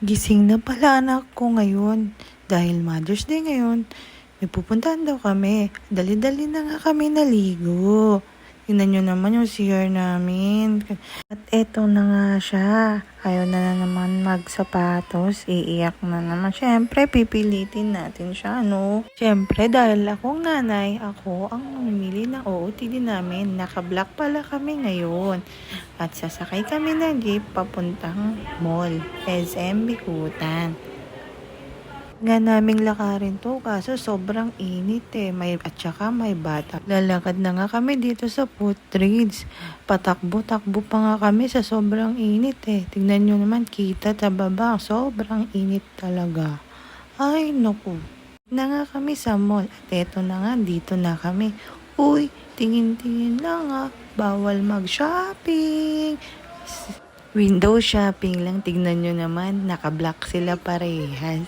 Gising na pala anak ko ngayon. Dahil Mother's Day ngayon, may pupuntahan daw kami. Dali-dali na nga kami naligo. Tingnan nyo naman yung CR namin. At eto na nga siya. Ayaw na naman magsapatos. Iiyak na naman. Siyempre, pipilitin natin siya, no? Siyempre, dahil akong nanay, ako ang mamimili ng OOTD namin. Naka-black pala kami ngayon. At sasakay kami ng jeep papuntang mall, SM Bikutan. Nga naming lakarin to kaso sobrang init at saka may bata. Lalakad na nga kami dito sa footbridge. Patakbo-takbo pa nga kami sa sobrang init Tingnan nyo naman kita sa baba. Sobrang init talaga. Ay naku. Na nga kami sa mall. At eto na nga dito na kami. Uy, tingin-tingin na nga. Bawal mag-shopping. Window shopping lang. Tignan nyo naman. Naka-black sila parehas.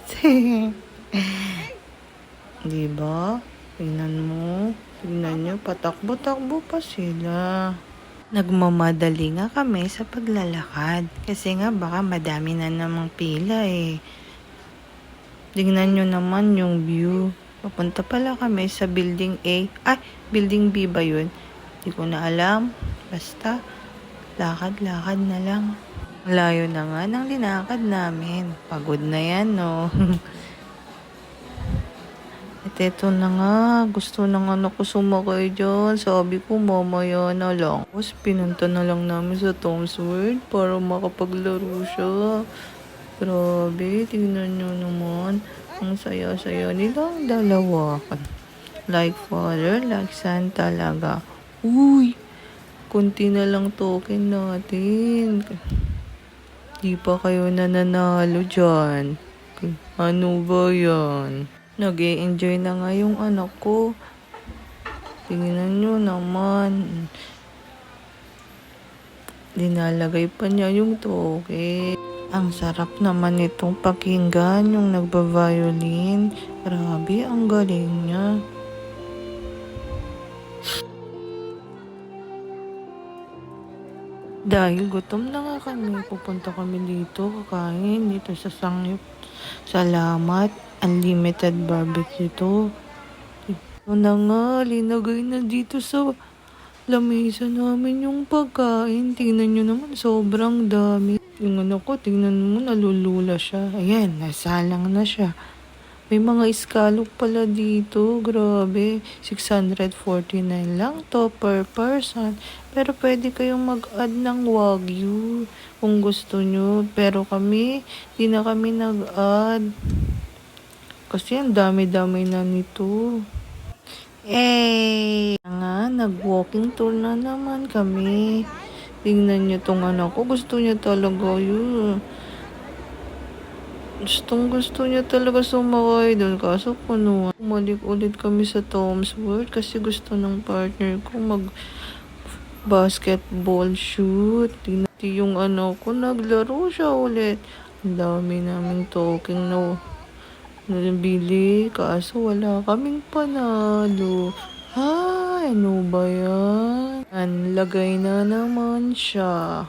Diba? Tingnan mo. Tingnan nyo. Patakbo-takbo pa sila. Nagmamadali nga kami sa paglalakad. Kasi nga baka madami na namang pila Tingnan nyo naman yung view. Papunta pala kami sa building A. Ay, building B ba yun? Hindi ko na alam. Basta, lakad-lakad na lang. Layo na nga ng linakad namin. Pagod na yan, no? At eto na nga. Gusto na nga ako sumakay dyan. Sabi ko, mamaya na lang. Tapos, pinunta na lang namin sa Tom's World para makapaglaro siya. Grabe, tingnan nyo naman. Ang saya-saya nilang dalawa. Like father, like son talaga. Uy! Kunti na lang token natin. Di pa kayo nananalo dyan. Ano ba yan? Nag-e-enjoy na nga yung anak ko. Tingnan nyo naman. Dinalagay pa niya yung token. Ang sarap naman itong pakinggan yung nagba-violin. Grabe, ang galing niya. Dahil gutom na nga kami, pupunta kami dito, kakain dito sa Sangyup. Salamat, unlimited barbecue to. Ito na nga, linagay na dito sa lamesa namin yung pagkain. Tingnan nyo naman, sobrang dami. Yung ano ko, tingnan mo, nalulula siya. Ayan, nasalang na siya. May mga scallop pala dito. Grabe. 649 lang to per person. Pero pwede kayong mag-add ng wagyu kung gusto nyo. Pero kami, di na kami nag-add. Kasi ang dami-dami na nito. Nga, nag-walking tour na naman kami. Tingnan nyo tong anak ko. Gusto niya talaga yun. Gusto niya talaga sumakay doon kaso punuan. Umalik ulit kami sa Tom's World kasi gusto ng partner ko mag basketball shoot. Yung ano ko, naglaro siya ulit. Ang dami naming token na nabili kaso wala kaming panalo. Ay, ano ba yan? Lagay na naman siya.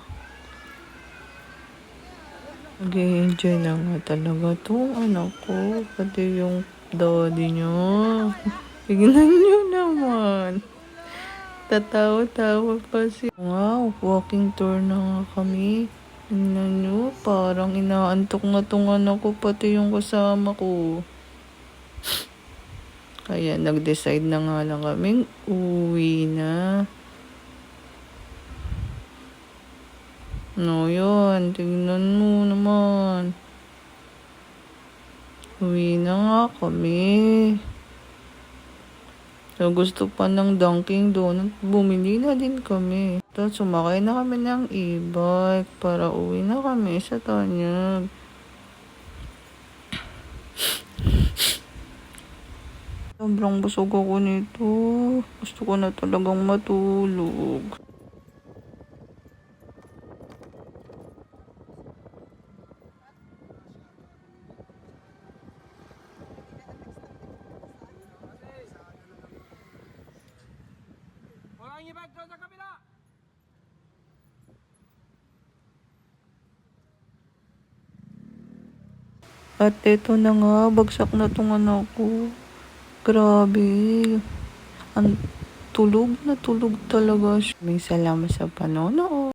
Nag-enjoy na nga talaga tong anak ko. Pati yung daddy niya. Tignan nyo naman. Tatawa-tawa pa siya. Wow, walking tour na nga kami. Tignan nyo, parang inaantok na tong anak ko. Pati yung kasama ko. Kaya nag-decide na nga lang kaming uwi na. No, yun. Tingnan mo naman. Uwi na nga kami. So, gusto pa ng Dunkin' Donut. Bumili na din kami. Tapos, sumakay na kami ng e-bike para uwi na kami sa Tanyag. Sobrang busog ako nito. Gusto ko na talagang matulog. Walang ibag doon sa kabila! At eto na nga, bagsak na tong anak ko. Grabe. Ang tulog na tulog talaga siya. May salamat sa panonood.